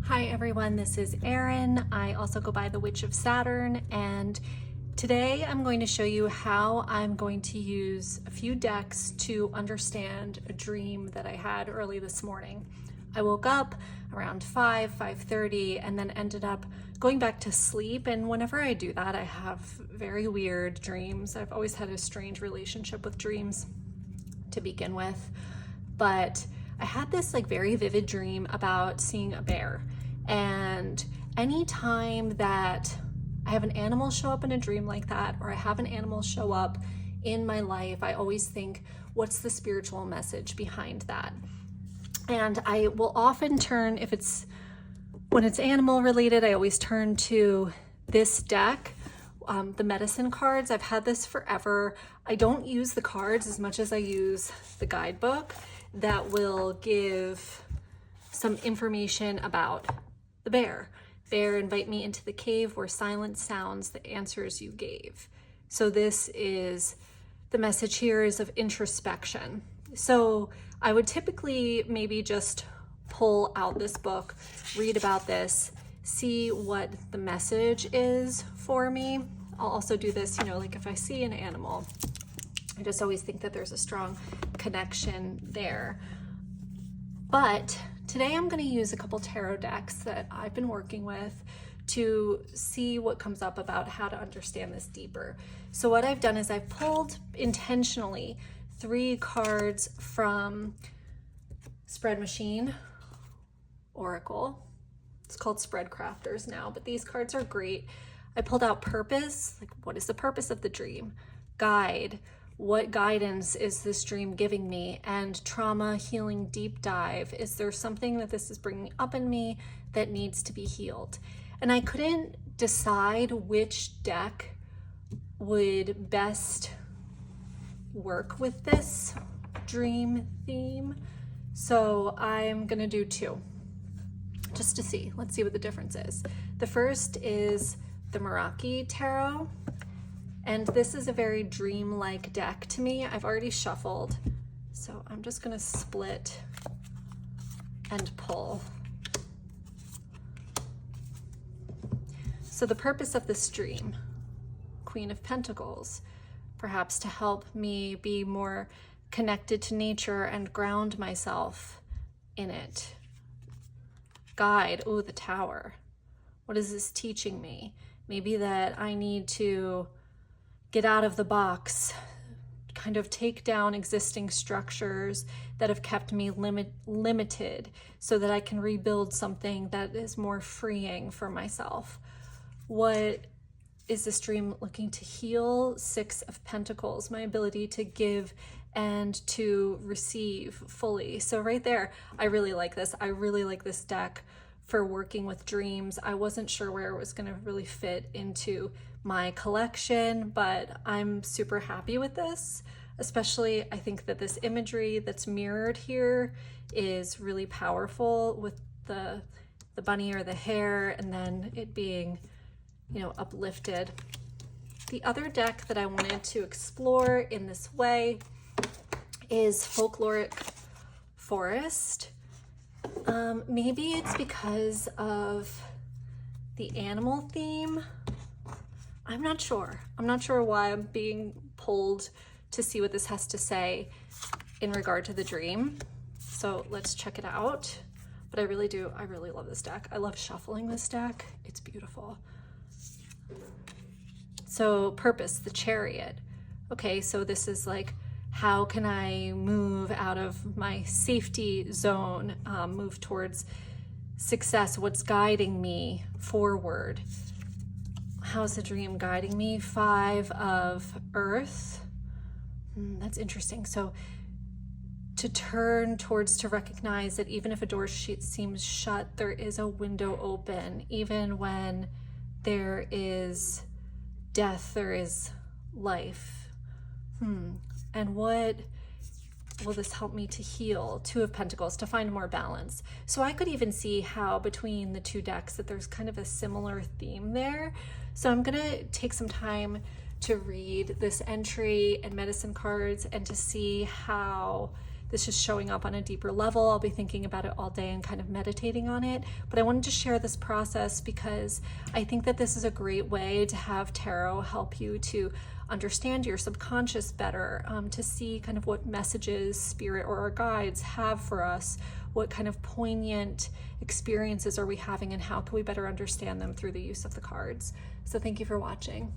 Hi everyone, this is Erin. I also go by the Witch of Saturn, and today I'm going to show you how I'm going to use a few decks to understand a dream that I had early this morning. I woke up around 5:30 and then ended up going back to sleep, and whenever I do that I have very weird dreams. I've always had a strange relationship with dreams to begin with, but I had this very vivid dream about seeing a bear. And anytime that I have an animal show up in a dream like that, or I have an animal show up in my life, I always think, what's the spiritual message behind that? And I will often turn, when it's animal related, I always turn to this deck, the medicine cards. I've had this forever. I don't use the cards as much as I use the guidebook that will give some information about the bear. Bear, invite me into the cave where silence sounds the answers you gave. So this is, the message here is of introspection. So I would typically maybe just pull out this book, read about this, see what the message is for me. I'll also do this, if I see an animal, I just always think that there's a strong connection there. But today I'm going to use a couple tarot decks that I've been working with to see what comes up about how to understand this deeper. So what I've done is I've pulled intentionally 3 cards from Spread Machine Oracle. It's called Spread Crafters now, but these cards are great. I pulled out purpose, what is the purpose of the dream? Guide, what guidance is this dream giving me? And trauma healing deep dive, is there something that this is bringing up in me that needs to be healed? And I couldn't decide which deck would best work with this dream theme. So I'm gonna do 2 just to see. Let's see what the difference is. The first is the Meraki Tarot. And this is a very dream-like deck to me. I've already shuffled, so I'm just gonna split and pull. So the purpose of this dream, Queen of Pentacles, perhaps to help me be more connected to nature and ground myself in it. Guide, oh, the Tower. What is this teaching me? Maybe that I need to get out of the box, kind of take down existing structures that have kept me limited so that I can rebuild something that is more freeing for myself. What is this dream looking to heal? 6 of Pentacles, my ability to give and to receive fully. So right there, I really like this. I really like this deck for working with dreams. I wasn't sure where it was going to really fit into my collection, but I'm super happy with this. Especially, I think that this imagery that's mirrored here is really powerful with the bunny or the hare, and then it being, uplifted. The other deck that I wanted to explore in this way is Folkloric Forest. Maybe it's because of the animal theme. I'm not sure. I'm not sure why I'm being pulled to see what this has to say in regard to the dream. So let's check it out. But I really love this deck. I love shuffling this deck. It's beautiful. So purpose, the Chariot. Okay, so this is how can I move out of my safety zone, move towards success? What's guiding me forward? How's the dream guiding me? 5 of Earth. That's interesting. So to turn towards, to recognize that even if a door seems shut, there is a window open. Even when there is death, there is life. And what will this help me to heal? 2 of Pentacles, to find more balance. So I could even see how between the 2 decks that there's kind of a similar theme there. So I'm gonna take some time to read this entry and medicine cards and to see how this is showing up on a deeper level. I'll be thinking about it all day and kind of meditating on it. But I wanted to share this process because I think that this is a great way to have tarot help you to understand your subconscious better, to see kind of what messages spirit or our guides have for us, what kind of poignant experiences are we having, and how can we better understand them through the use of the cards. So thank you for watching.